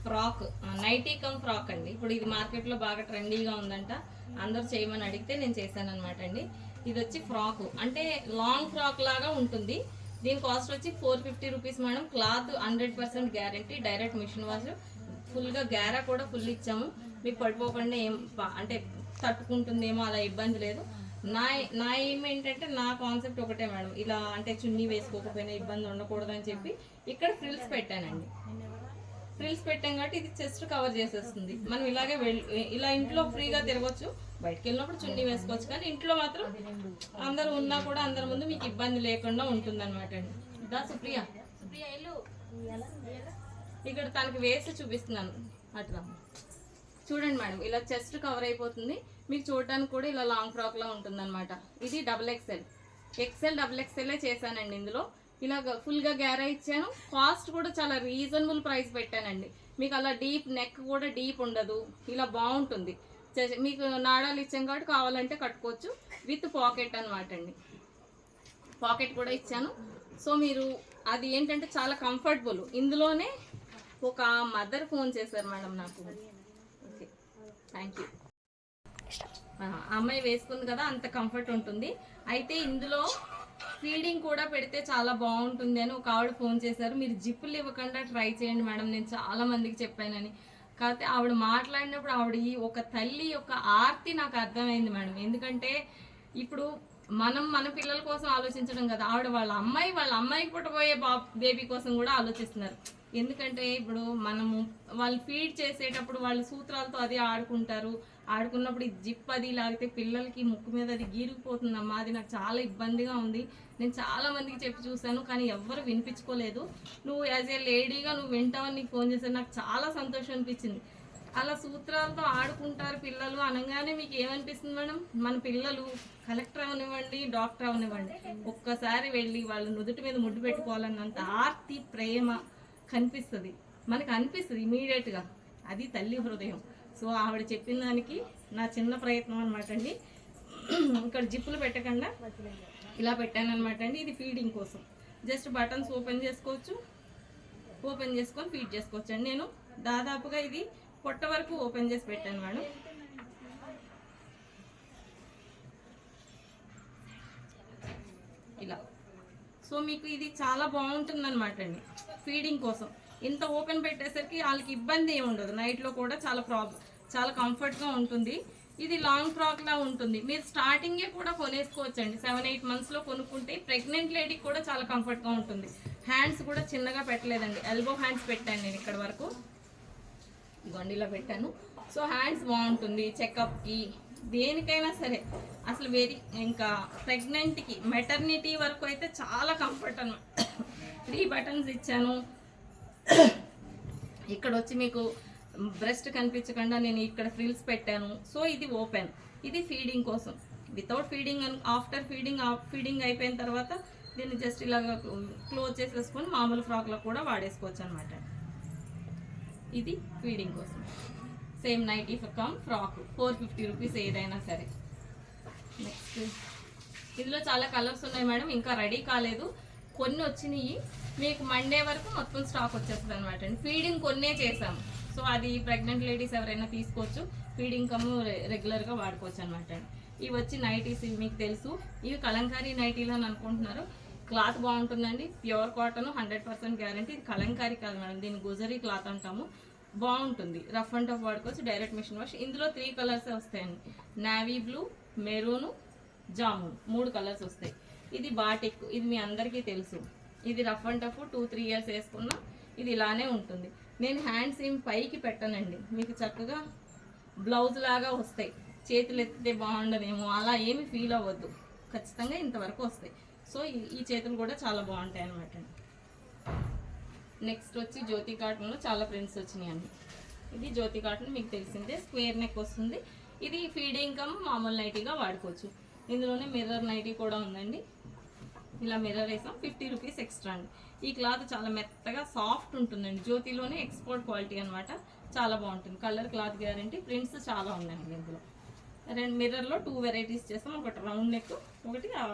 Speaker 1: frock, nighty cum frock అండి. ఇప్పుడు ఇది మార్కెట్లో బాగా ట్రెండీగా ఉందంట. అందరూ చేయమని అడిగితే నేను చేశాను అనమాట అండి. ఇది వచ్చి ఫ్రాక్, అంటే లాంగ్ ఫ్రాక్ లాగా ఉంటుంది. దీని కాస్ట్ వచ్చి 450 rupees madam. Cloth 100% guarantee, direct machine wash. ఫుల్గా గ్యారా కూడా ఫుల్ ఇచ్చాము. మీకు పడిపోకుండా ఏం అంటే తట్టుకుంటుందేమో అలా ఇబ్బంది లేదు. నా ఏమేంటంటే నా కాన్సెప్ట్ ఒకటే మేడం, ఇలా అంటే చున్నీ వేసుకోకపోయినా ఇబ్బంది ఉండకూడదు అని చెప్పి ఇక్కడ ఫ్రిల్స్ పెట్టానండి. ఫ్రిల్స్ పెట్టాం కాబట్టి ఇది చెస్ట్ కవర్ చేసేస్తుంది. మనం ఇలాగే ఇలా ఇంట్లో ఫ్రీగా తిరగచ్చు, బయటకు వెళ్ళినప్పుడు చున్నీ వేసుకోవచ్చు. కానీ ఇంట్లో మాత్రం అందరూ ఉన్నా కూడా అందరి ముందు మీకు ఇబ్బంది లేకుండా ఉంటుంది అనమాట అండి. దా సుప్రియ, సుప్రియ వెళ్ళు. ఇక్కడ తనకి వేసి చూపిస్తున్నాను. అట్లా చూడండి మేడం, ఇలా చెస్ట్ కవర్ అయిపోతుంది. మీకు చూడడానికి కూడా ఇలా లాంగ్ ఫ్రాక్ లా ఉంటుంది అనమాట. ఇది double XL, XL double XL చేశానండి. ఇందులో ఇలా ఫుల్గా గ్యారా ఇచ్చాను. కాస్ట్ కూడా చాలా రీజనబుల్ ప్రైస్ పెట్టానండి. మీకు అలా డీప్ నెక్ కూడా డీప్ ఉండదు, ఇలా బాగుంటుంది. మీకు నాడాలు ఇచ్చాం కాబట్టి కావాలంటే కట్టుకోవచ్చు. విత్ పాకెట్ అనమాట అండి. పాకెట్ కూడా ఇచ్చాను. సో మీరు అది ఏంటంటే చాలా కంఫర్టబుల్. ఇందులోనే ఒక మదర్ ఫోన్ చేశారు మేడం నాకు. Okay, thank you. అమ్మాయి వేసుకుంది కదా, అంత కంఫర్ట్ ఉంటుంది. అయితే ఇందులో ఫీడింగ్ కూడా పెడితే చాలా బాగుంటుంది అని ఒక ఆవిడ ఫోన్ చేశారు. మీరు జిప్పులు ఇవ్వకుండా ట్రై చేయండి మేడం, నేను చాలా మందికి చెప్పానని. కాకపోతే ఆవిడ మాట్లాడినప్పుడు ఆవిడ ఒక తల్లి యొక్క ఆర్తి నాకు అర్థమైంది మేడం. ఎందుకంటే ఇప్పుడు మనం మన పిల్లల కోసం ఆలోచించడం కదా, ఆవిడ వాళ్ళ అమ్మాయికి పుట్టబోయే బేబీ కోసం కూడా ఆలోచిస్తున్నారు. ఎందుకంటే ఇప్పుడు మనము వాళ్ళు ఫీడ్ చేసేటప్పుడు వాళ్ళు సూత్రాలతో అది ఆడుకున్నప్పుడు ఈ జిప్ అది లాగితే పిల్లలకి ముక్కు మీద అది గీరుకుపోతుందమ్మా. అది నాకు చాలా ఇబ్బందిగా ఉంది. నేను చాలా మందికి చెప్పి చూశాను, కానీ ఎవ్వరు వినిపించుకోలేదు. నువ్వు యాజ్ ఏ లేడీగా నువ్వు వింటావని నీకు ఫోన్ చేశాను. నాకు చాలా సంతోషం అనిపించింది. అలా సూత్రాలతో ఆడుకుంటారు పిల్లలు అనగానే మీకు ఏమనిపిస్తుంది మేడం? మన పిల్లలు కలెక్టర్ అవనివ్వండి, డాక్టర్ అవనివ్వండి, ఒక్కసారి వెళ్ళి వాళ్ళ నుదుటి మీద ముడ్డు పెట్టుకోవాలన్నంత ఆర్తి ప్రేమ కనిపిస్తుంది, మనకు అనిపిస్తుంది ఇమీడియట్గా. అది తల్లి హృదయం. సో ఆవిడ చెప్పిన దానికి నా చిన్న ప్రయత్నం అనమాట అండి. ఇక్కడ జిప్పులు పెట్టకుండా ఇలా పెట్టాను అనమాట అండి. ఇది ఫీడింగ్ కోసం. జస్ట్ బటన్స్ ఓపెన్ చేసుకోవచ్చు, ఓపెన్ చేసుకొని ఫీడ్ చేసుకోవచ్చు అండి. నేను దాదాపుగా ఇది పొట్ట వరకు ఓపెన్ చేసి పెట్టాను మేడం. ఇలా. సో మీకు ఇది చాలా బాగుంటుంది అనమాట అండి ఫీడింగ్ కోసం. ఇంత ఓపెన్ పెట్టేసరికి వాళ్ళకి ఇబ్బంది ఏమి ఉండదు. నైట్లో కూడా చాలా కంఫర్ట్గా ఉంటుంది. ఇది లాంగ్ ఫ్రాక్ లా ఉంటుంది. మీరు స్టార్టింగే కూడా కొనేసుకోవచ్చండి. 7-8 మంత్స్లో కొనుక్కుంటే ప్రెగ్నెంట్ లేడీకి కూడా చాలా కంఫర్ట్గా ఉంటుంది. హ్యాండ్స్ కూడా చిన్నగా పెట్టలేదండి, ఎల్బో హ్యాండ్స్ పెట్టాను నేను ఇక్కడ వరకు. గొండిలో పెట్టాను. సో హ్యాండ్స్ బాగుంటుంది చెకప్కి, దేనికైనా సరే అసలు ఇంకా ప్రెగ్నెంట్కి మెటర్నిటీ వరకు అయితే చాలా కంఫర్ట్ అనమాట. 3 బటన్స్ ఇచ్చాను. ఇక్కడ వచ్చి మీకు బ్రెస్ట్ కనిపించకుండా నేను ఇక్కడ ఫ్రిల్స్ పెట్టాను. సో ఇది ఓపెన్, ఇది ఫీడింగ్ కోసం. వితౌట్ ఫీడింగ్ ఆఫ్టర్ ఫీడింగ్ అయిపోయిన తర్వాత దీన్ని జస్ట్ ఇలాగా క్లోజ్ చేసేసుకొని మామూలు ఫ్రాక్లో కూడా వాడేసుకోవచ్చు అనమాట. ఇది ఫీడింగ్ కోసం. Same nighty cum frock 450 rupees ఏదైనా సరే. నెక్స్ట్ ఇందులో చాలా కలర్స్ ఉన్నాయి మేడం, ఇంకా రెడీ కాలేదు, కొన్ని వచ్చినాయి. మీకు మండే వరకు మొత్తం స్టాక్ వచ్చేస్తుంది అనమాట అండి. ఫీడింగ్ కొన్నే చేసాము, సో అది ప్రెగ్నెంట్ లేడీస్ ఎవరైనా తీసుకోవచ్చు. ఫీడింగ్ కమ్ము రెగ్యులర్గా వాడుకోవచ్చు అనమాట అండి. ఇవి వచ్చి నైటీస్, ఇవి మీకు తెలుసు, ఇవి కలంకారీ నైటీలు అని అనుకుంటున్నారు. క్లాత్ బాగుంటుందండి, ప్యూర్ కాటన్, 100% గ్యారంటీ. ఇది కలంకారీ కాదు మేడం, దీన్ని గుజరీ క్లాత్ అంటాము. బాగుంటుంది, రఫ్ అండ్ టఫ్ వాడుకోవచ్చు, డైరెక్ట్ మిషన్ వాష్. ఇందులో 3 కలర్స్ వస్తాయండి, navy blue, maroon, jamun, 3 colours వస్తాయి. ఇది బాటిక్, ఇది మీ అందరికీ తెలుసు. ఇది రఫ్ అండ్ టఫ్ 2-3 ఇయర్స్ వేసుకున్నా ఇది ఇలానే ఉంటుంది. నేను హ్యాండ్స్ ఏం పైకి పెట్టానండి, మీకు చక్కగా బ్లౌజ్ లాగా వస్తాయి. చేతులు ఎత్తితే బాగుండదేమో అలా ఏమి ఫీల్ అవ్వద్దు, ఖచ్చితంగా ఇంతవరకు వస్తాయి. సో ఈ చేతులు కూడా చాలా బాగుంటాయి అనమాట. నెక్స్ట్ వచ్చి జ్యోతి కాటన్లో చాలా ప్రింట్స్ వచ్చినాయండి. ఇది జ్యోతి కాటన్ మీకు తెలిసిందే, స్క్వేర్ నెక్ వస్తుంది. ఇది ఫీడింగ్ కమ్ మామూలు నైటీగా వాడుకోవచ్చు. ఇందులోనే మిర్రర్ నైటీ కూడా ఉందండి. ఇలా మిర్రర్ వేసాం, 50 రూపీస్ ఎక్స్ట్రా అండి. ఈ క్లాత్ చాలా మెత్తగా సాఫ్ట్ ఉంటుందండి, జ్యోతిలోనే ఎక్స్పోర్ట్ క్వాలిటీ అనమాట. చాలా బాగుంటుంది, కలర్ క్లాత్ గ్యారంటీ. ప్రింట్స్ చాలా ఉన్నాయండి ఇందులో. మిర్రర్లో 2 వెరైటీస్ చేస్తాం, ఒకటి రౌండ్ నెక్, ఒకటి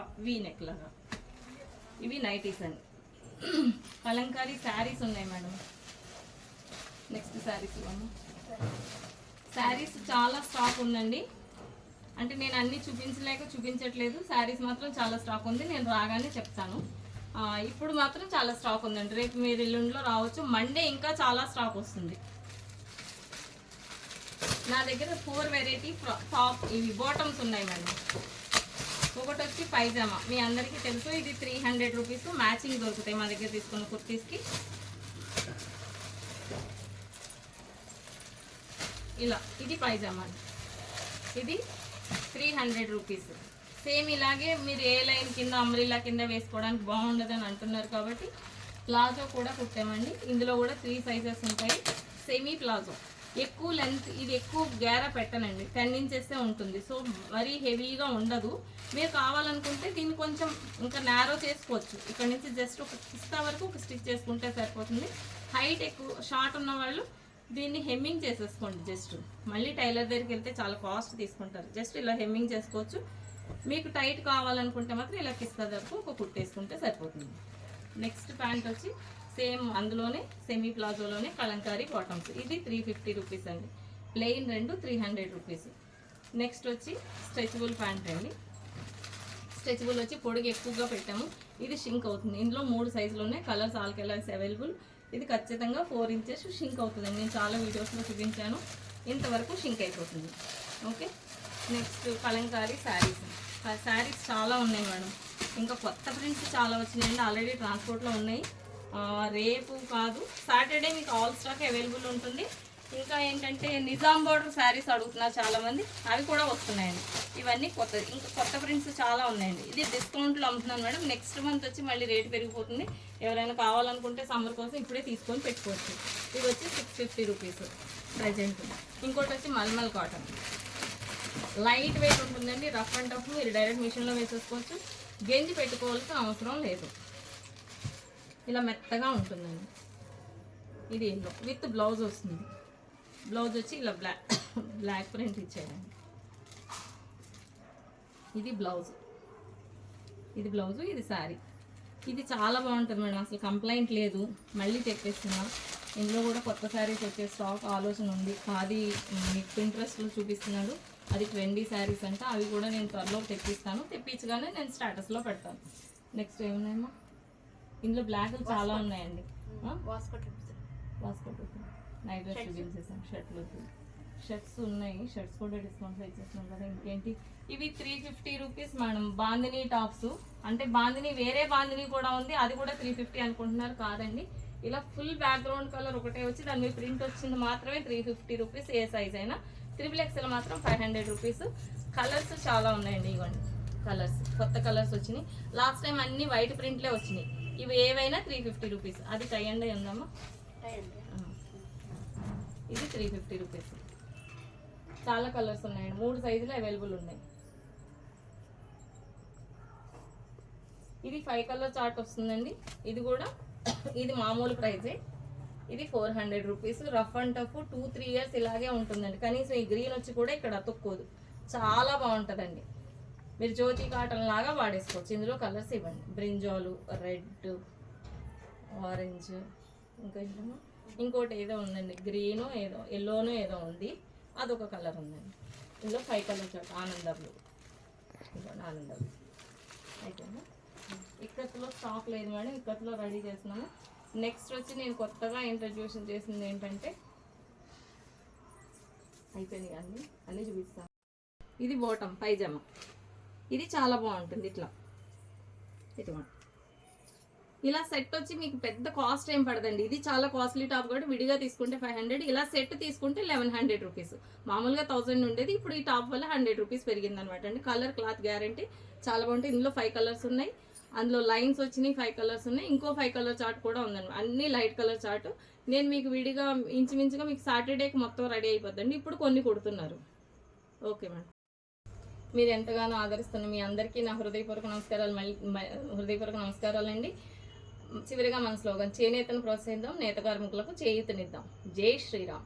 Speaker 1: వీ నెక్ లాగా. ఇవి నైటీస్ అండి. కలంకారీ శారీస్ ఉన్నాయి మేడం. నెక్స్ట్ శారీస్ చాలా స్టాక్ ఉందండి. అంటే నేను అన్నీ చూపించట్లేదు, శారీస్ మాత్రం చాలా స్టాక్ ఉంది. నేను రాగానే చెప్తాను. ఇప్పుడు మాత్రం చాలా స్టాక్ ఉందండి. రేపు మీరు ఎల్లుండిలో రావచ్చు, మండే ఇంకా చాలా స్టాక్ వస్తుంది. నా దగ్గర 4 వెరైటీ టాప్, ఇవి బాటమ్స్ ఉన్నాయి మేడం. ఒకటి వచ్చి పైజామా, మీ అందరికీ తెలుసు, ఇది 300 రూపీస్. మ్యాచింగ్ దొరుకుతాయి మా దగ్గర తీసుకున్న కుర్తీస్కి. ఇలా ఇది పైజామా, ఇది 300 రూపీస్. సేమ్ ఇలాగే మీరు ఏ లైన్ కింద అంబ్రిల్లా కింద వేసుకోవడానికి బాగుండదని అంటున్నారు కాబట్టి ప్లాజో కూడా కుట్టామండి. ఇందులో కూడా 3 సైజెస్ ఉంటాయి. సెమీ ప్లాజో, ఎక్కువ లెంత్, ఇది ఎక్కువ గేరా పెట్టనండి, 10 ఇంచెస్ ఉంటుంది. సో మరీ హెవీగా ఉండదు. మీరు కావాలనుకుంటే దీన్ని కొంచెం ఇంకా నేరో చేసుకోవచ్చు. ఇక్కడ నుంచి జస్ట్ ఒక కిస్తా వరకు ఒక స్టిచ్ చేసుకుంటే సరిపోతుంది. హైట్ ఎక్కువ షార్ట్ ఉన్న వాళ్ళు దీన్ని హెమ్మింగ్ చేసేసుకోండి. జస్ట్ మళ్ళీ టైలర్ దగ్గరికి వెళ్తే చాలా కాస్ట్ తీసుకుంటారు. జస్ట్ ఇలా హెమ్మింగ్ చేసుకోవచ్చు. మీకు టైట్ కావాలనుకుంటే మాత్రం ఇలా కిస్తా వరకు ఒక కుట్టేసుకుంటే సరిపోతుంది. నెక్స్ట్ ప్యాంట్ వచ్చి సేమ్ అందులోనే సెమీ ప్లాజోలోనే కలంకారీ బాటమ్స్. ఇది 350 రూపీస్ అండి. Plain 2 300 rupees. నెక్స్ట్ వచ్చి స్ట్రెచబుల్ ప్యాంట్ అండి. స్ట్రెచబుల్ వచ్చి పొడుగు ఎక్కువగా పెట్టాము, ఇది షింక్ అవుతుంది. ఇందులో 3 సైజులు ఉన్నాయి, కలర్స్ ఆల్ కలర్స్ అవైలబుల్. ఇది ఖచ్చితంగా 4 ఇంచెస్ షింక్ అవుతుందండి. నేను చాలా వీడియోస్లో చూపించాను, ఇంతవరకు షింక్ అయిపోతుంది. ఓకే. నెక్స్ట్ కలంకారీ శారీస్ చాలా ఉన్నాయి మేడం. ఇంకా కొత్త ప్రింట్స్ చాలా వచ్చినాయండి, ఆల్రెడీ ట్రాన్స్పోర్ట్లో ఉన్నాయి. రేపు కాదు, సాటర్డే మీకు ఆల్ స్టాక్ అవైలబుల్ ఉంటుంది. ఇంకా ఏంటంటే నిజాం బార్డర్ శారీస్ అడుగుతున్నారు చాలామంది, అవి కూడా వస్తున్నాయండి. ఇవన్నీ కొత్తది, ఇంకా కొత్త ప్రింట్స్ చాలా ఉన్నాయండి. ఇది డిస్కౌంట్లో అమ్ముతున్నాను మేడం. నెక్స్ట్ మంత్ వచ్చి మళ్ళీ రేట్ పెరిగిపోతుంది. ఎవరైనా కావాలనుకుంటే సమ్మర్ కోసం ఇప్పుడే తీసుకొని పెట్టుకోవచ్చు. ఇది వచ్చి 650 రూపీస్ ప్రజెంట్. ఇంకోటి వచ్చి మల్మల్ కాటన్, లైట్ వెయిట్ ఉంటుందండి, రఫ్ అండ్ టఫ్. మీరు డైరెక్ట్ మిషన్లో వేసేసుకోవచ్చు, గెంజి పెట్టుకోవాల్సిన అవసరం లేదు. ఇలా మెత్తగా ఉంటుందండి. ఇది ఎల్లో విత్ బ్లౌజ్ వస్తుంది. బ్లౌజ్ వచ్చి ఇలా బ్లాక్ ప్రింట్ ఇచ్చేయండి. ఇది బ్లౌజ్, ఇది శారీ. ఇది చాలా బాగుంటుంది మేడం, అసలు కంప్లైంట్ లేదు. మళ్ళీ తెప్పిస్తున్నా. ఇందులో కూడా కొత్త శారీస్ వచ్చే స్టాక్ ఆలోచన ఉంది. అది మీకు ఇంట్రెస్ట్లో చూపిస్తున్నాడు, అది 20 శారీస్ అంట. అవి కూడా నేను త్వరలో తెప్పిస్తాను. తెప్పించగానే నేను స్టేటస్లో పెడతాను. నెక్స్ట్ ఏమున్నాయమ్మా, ఇందులో బ్లాక్లు చాలా ఉన్నాయండి. వాస్కోట్ నైట్ డ్రెస్ చూపించేసాను, షర్ట్స్ ఉన్నాయి. షర్ట్స్ కూడా డిస్కౌంట్లో ఇచ్చేస్తున్నాం కదా. ఇంకేంటి, ఇవి 350 రూపీస్ మేడం. బాందినీ టాప్స్, అంటే బాందినీ వేరే బాందినీ కూడా ఉంది, అది కూడా 350 అనుకుంటున్నారు. కాదండి, ఇలా ఫుల్ బ్యాక్గ్రౌండ్ కలర్ ఒకటే వచ్చి దాని మీద ప్రింట్ వచ్చింది మాత్రమే 350 రూపీస్. ఏ సైజ్ అయినా XXL మాత్రం 500 రూపీస్. కలర్స్ చాలా ఉన్నాయండి, ఇవ్వండి కలర్స్, కొత్త కలర్స్ వచ్చినాయి. లాస్ట్ టైం అన్ని వైట్ ప్రింట్లే వచ్చినాయి. ఇవి ఏవైనా 350 రూపీస్. అది టై అండ్ డై ఉందమ్మా, ఇది 350 రూపీస్. చాలా కలర్స్ ఉన్నాయండి, 3 సైజులు అవైలబుల్ ఉన్నాయి. ఇది 5 కలర్ చార్ట్ వస్తుందండి. ఇది కూడా ఇది మామూలు ప్రైజే. ఇది 400 rupees. Rough and tough 2-3 years ఇలాగే ఉంటుందండి. కనీసం ఈ గ్రీన్ వచ్చి కూడా ఇక్కడ అతుక్కోదు. చాలా బాగుంటుందండి. మీరు జ్యోతి కాటన్ లాగా వాడేసుకోవచ్చు. ఇందులో కలర్స్ ఇవ్వండి, బ్రింజాలు, రెడ్, ఆరెంజ్, ఇంకా ఇంకోటి ఏదో ఉందండి, గ్రీను ఏదో, ఎల్లోనూ ఏదో ఉంది, అదొక కలర్ ఉందండి. ఇందులో 5 కలర్ చార్ట్. ఆనందబ్లు, ఆనందబ్లు అయిపోయిందా? ఇక్కత్లో స్టాక్ లేదు మేడం, ఇక్కత్లో రెడీ చేస్తున్నాము. నెక్స్ట్ వచ్చి నేను కొత్తగా ఇంట్రడ్యూషన్ చేసింది ఏంటంటే, అయిపోయింది కానీ అన్నీ చూపిస్తాను. ఇది బాటమ్ పైజామా, ఇది చాలా బాగుంటుంది. ఇట్లా ఇలా సెట్ వచ్చి మీకు పెద్ద కాస్ట్ ఏం పడదండి. ఇది చాలా కాస్ట్లీ టాప్ కాబట్టి విడిగా తీసుకుంటే 500, ఇలా సెట్ తీసుకుంటే 1100 రూపీస్. మామూలుగా 1000 ఉండేది, ఇప్పుడు ఈ టాప్ వల్ల 100 రూపీస్ పెరిగింది అనమాట అండి. కలర్ క్లాత్ గ్యారంటీ చాలా బాగుంటుంది. ఇందులో 5 కలర్స్ ఉన్నాయి, అందులో లైన్స్ వచ్చినాయి, 5 కలర్స్ ఉన్నాయి, ఇంకో 5 కలర్ చార్ట్ కూడా ఉందండి. అన్ని లైట్ కలర్ చార్ట్. నేను మీకు విడిగా ఇంచుమించుగా మీకు సాటర్డేకి మొత్తం రెడీ అయిపోద్దండి. ఇప్పుడు కొన్ని కుడుతున్నారు. ఓకే మేడం, మీరు ఎంతగానో ఆదరిస్తున్న మీ అందరికీ నా హృదయపూర్వక నమస్కారాలు. హృదయపూర్వక నమస్కారాలండి. చివరిగా మన స్లోగన్, చేనేతను ప్రోత్సహిద్దాం, నేత కార్మికులకు చేయూతనిద్దాం. జై శ్రీరామ్.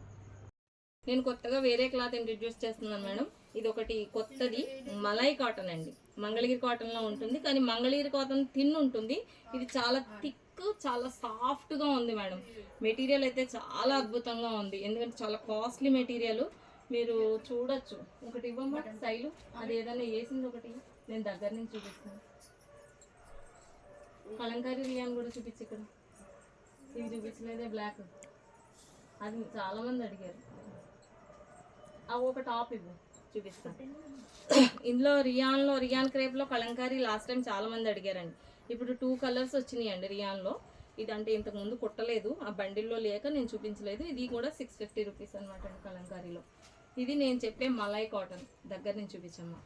Speaker 1: నేను కొత్తగా వేరే క్లాత్ ఇంట్రడ్యూస్ చేస్తున్నాను మేడం. ఇది ఒకటి కొత్తది, మలై కాటన్ అండి. మంగళగిరి కాటన్లో ఉంటుంది, కానీ మంగళగిరి కాటన్ థిన్ ఉంటుంది. ఇది చాలా థిక్, చాలా సాఫ్ట్గా ఉంది మేడం. మెటీరియల్ అయితే చాలా అద్భుతంగా ఉంది, ఎందుకంటే చాలా కాస్ట్లీ మెటీరియల్. మీరు చూడొచ్చు. ఒకటి ఇవ్వమాట స్టైలు, అది ఏదైనా వేసింది ఒకటి, నేను దగ్గర నుంచి చూపిస్తాను. కలంకారీ రియాన్ కూడా చూపించి, ఇక్కడ ఇవి చూపించలేదే బ్లాక్, అది చాలా మంది అడిగారు. అవి ఒక టాప్ ఇవ్వు, చూపిస్తాను. ఇందులో రియాన్ క్రేప్లో కలంకారీ లాస్ట్ టైం చాలా మంది అడిగారండి. ఇప్పుడు 2 కలర్స్ వచ్చినాయండి రియాన్లో. ఇది అంటే ఇంతకుముందు కుట్టలేదు, ఆ బండిల్లో లేక నేను చూపించలేదు. ఇది కూడా 650 రూపీస్ అనమాట అండి కలంకారీలో. ఇది నేను చెప్పే మలై కాటన్, దగ్గర నుంచి చూపించమ్మా.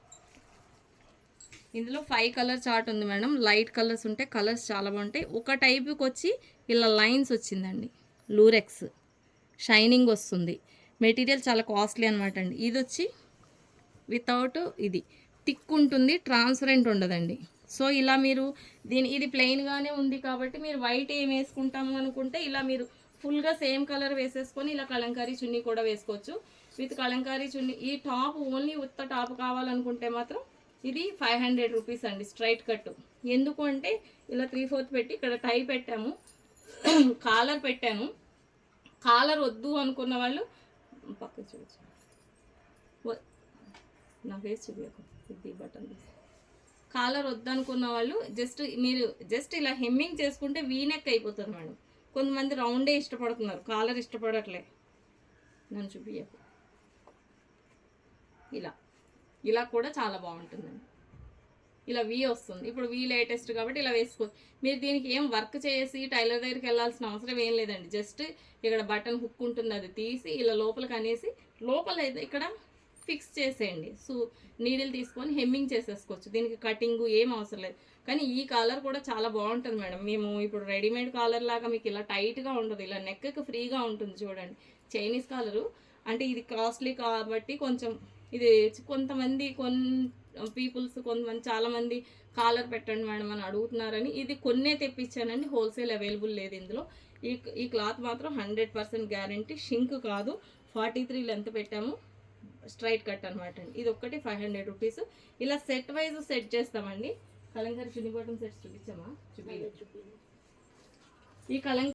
Speaker 1: ఇందులో 5 కలర్ చార్ట్ ఉంది మేడం. లైట్ కలర్స్ ఉంటాయి, కలర్స్ చాలా బాగుంటాయి. ఒక టైపుకి వచ్చి ఇలా లైన్స్ వచ్చిందండి, లూరెక్స్ షైనింగ్ వస్తుంది. మెటీరియల్ చాలా కాస్ట్లీ అనమాట అండి. ఇది వచ్చి వితౌట్, ఇది థిక్ ఉంటుంది, ట్రాన్స్పరెంట్ ఉండదండి. సో ఇలా మీరు ఇది ప్లెయిన్గానే ఉంది కాబట్టి మీరు వైట్ ఏం వేసుకుంటాము అనుకుంటే ఇలా మీరు ఫుల్గా సేమ్ కలర్ వేసేసుకొని ఇలా కలంకారీ చున్నీ కూడా వేసుకోవచ్చు. విత్ కలంకారీ చున్నీ. ఈ టాప్ ఓన్లీ ఉత్త టాప్ కావాలనుకుంటే మాత్రం ఇది 500 రూపీస్ అండి, స్ట్రైట్ కట్. ఎందుకు అంటే ఇలా 3/4 పెట్టి ఇక్కడ టై పెట్టాము, కాలర్ పెట్టాను. కాలర్ వద్దు అనుకున్న వాళ్ళు పక్కన చూడచ్చు, నా ఫేస్ చూపించకు, ఇది బటన్. కాలర్ వద్దనుకున్న వాళ్ళు జస్ట్ ఇలా హెమ్మింగ్ చేసుకుంటే వీనెక్ అయిపోతుంది మేడం. కొంతమంది రౌండే ఇష్టపడుతున్నారు, కాలర్ ఇష్టపడట్లే. నన్ను చూపించకు, ఇలా కూడా చాలా బాగుంటుందండి. ఇలా వీ వస్తుంది, ఇప్పుడు వీ లేటెస్ట్ కాబట్టి ఇలా వేసుకోవచ్చు. మీరు దీనికి ఏం వర్క్ చేసి టైలర్ దగ్గరికి వెళ్ళాల్సిన అవసరం ఏం లేదండి. జస్ట్ ఇక్కడ బటన్ హుక్ ఉంటుంది, అది తీసి ఇలా లోపలికి అనేసి లోపల అయితే ఇక్కడ ఫిక్స్ చేసేయండి. నీడిల్ తీసుకొని హెమ్మింగ్ చేసేసుకోవచ్చు. దీనికి కటింగ్ ఏం అవసరం లేదు. కానీ ఈ కాలర్ కూడా చాలా బాగుంటుంది మేడం. మేము ఇప్పుడు రెడీమేడ్ కాలర్ లాగా మీకు ఇలా టైట్గా ఉండదు, ఇలా నెక్కి ఫ్రీగా ఉంటుంది. చూడండి, చైనీస్ కాలరు అంటే ఇది కాస్ట్లీ కాబట్టి కొంచెం ఇది కొంతమంది చాలామంది కాలర్ పెట్టండి మేడం అని అడుగుతున్నారని ఇది కొన్నే తెప్పించానండి. హోల్సేల్ అవైలబుల్ లేదు ఇందులో. ఈ క్లాత్ మాత్రం 100% గ్యారంటీ, షింక్ కాదు. 43 లెంత్ పెట్టాము, స్ట్రైట్ కట్ అనమాట అండి. ఇది ఒక్కటి 500 రూపీస్. ఇలా సెట్ వైజ్ సెట్ చేస్తామండి. కలంకారీ చున్నీ బటన్ సెట్స్ చూపించామా? ఈ కలంకారీ